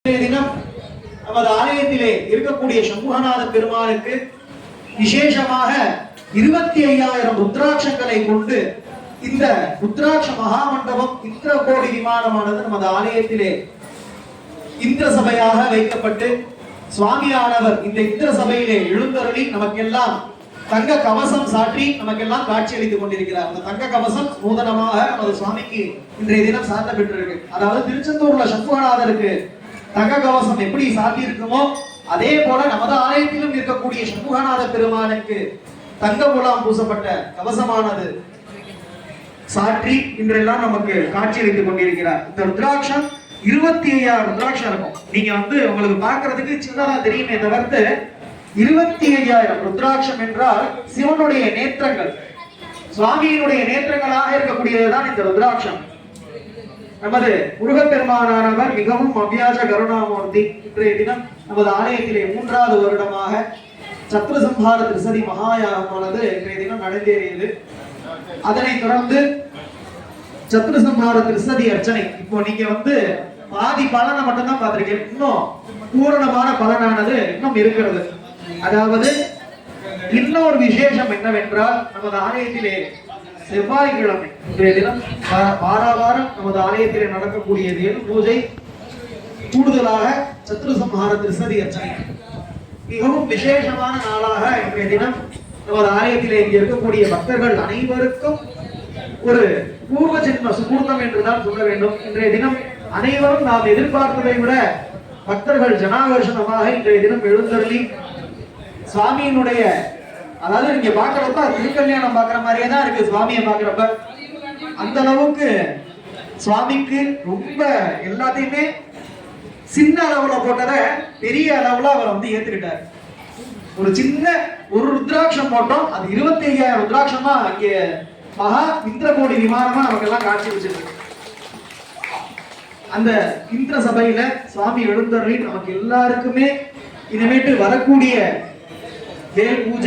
தினம் நமது ஆலயத்திலே இருக்கக்கூடிய சண்முகநாத பெருமானுக்கு விசேஷமாக 25,000 ருத்ராட்சங்களை கொண்டு இந்த ருத்ராட்ச மகாமண்டபம் இந்திரகோடி விமானமானது நமது ஆலயத்திலே இந்திர சபையாக வைக்கப்பட்டு சுவாமியானவர் இந்த இந்திர சபையிலே எழுந்தருளி நமக்கெல்லாம் தங்க கவசம் சாற்றி நமக்கெல்லாம் காட்சி அளித்துக் கொண்டிருக்கிறார். அந்த தங்க கவசம் நூதனமாக நமது சுவாமிக்கு இன்றைய தினம் சாத்த பெற்றிருக்கு. அதாவது திருச்செந்தூர்ல சண்முகநாதருக்கு தங்க கவசம் எப்படி சாத்தி இருக்குமோ அதே போல நமது ஆலயத்திலும் இருக்கக்கூடிய சண்முகநாத பெருமானுக்கு தங்க முலாம் பூசப்பட்ட கவசமானது சாற்றி இன்றெல்லாம் நமக்கு காட்சி அளித்துக் கொண்டிருக்கிறார். இந்த ருத்ராட்சம் 25,000 ருத்ராட்சம் இருக்கும். நீங்க உங்களுக்கு பார்க்கிறதுக்கு சின்னதா தெரியுமே தவிர்த்து 25,000 ருத்ராட்சம் என்றால் சிவனுடைய நேத்திரங்கள், சுவாமியினுடைய நேத்திரங்களாக இருக்கக்கூடியதுதான் இந்த ருத்ராட்சம். நமது முருகப்பெருமானானவர் மிகவும் அவ்வியாஜ கருணாமூர்த்தி. இன்றைய தினம் நமது ஆலயத்திலே 3வது வருடமாக சத்ருசம்ஹார திரிசதி மகாயாகமானது இன்றைய தினம் நடந்தேறியது. அதனைத் தொடர்ந்து சத்ருசம்ஹார திரிசதி அர்ச்சனை. இப்போ நீங்க பாதி பலனை மட்டும்தான் பார்த்திருக்கேன். இன்னும் பூரணமான பலனானது இன்னும் இருக்கிறது. அதாவது இன்னொரு விசேஷம் என்னவென்றால் நமது ஆலயத்திலே செவ்வாய்க்கிழமை இன்றைய தினம் வாராவாரம் நமது ஆலயத்திலே நடக்கக்கூடிய வேல் பூஜை, கூடுதலாக சத்ருசம்ஹார திரிசதி அர்ச்சனை மிகவும் விசேஷமான நாளாக இன்றைய தினம் நமது ஆலயத்திலே இங்கே இருக்கக்கூடிய பக்தர்கள் அனைவருக்கும் ஒரு பூர்வ ஜென்ம சுமூர்த்தம் என்றுதான் சொல்ல வேண்டும். இன்றைய தினம் அனைவரும் நாம் எதிர்பார்த்ததை விட பக்தர்கள் ஜனாகர்ஷணமாக இன்றைய தினம் எழுந்தருளி சுவாமியினுடைய, அதாவது நீங்க பாக்குறப்ப திருக்கல்யாணம் பாக்குற மாதிரியே தான் இருக்கு. சுவாமியை பாக்குறப்ப அந்த அளவுக்கு சுவாமிக்கு ரொம்ப எல்லாத்தையுமே சின்ன அளவுல போட்டதை பெரிய அளவுல அவர் ஏத்துக்கிட்டார். ஒரு சின்ன ஒரு ருத்ராட்சம் போட்டோம், அது 25,000 ருத்ராட்சமா அங்கே மகா இந்திரகோடி விமானமா நமக்கு எல்லாம் காட்சி வச்சிருக்கு. அந்த இந்திர சபையில சுவாமி எழுந்தருளி நமக்கு எல்லாருக்குமே இனிமேட்டு வரக்கூடிய வேல் பூஜை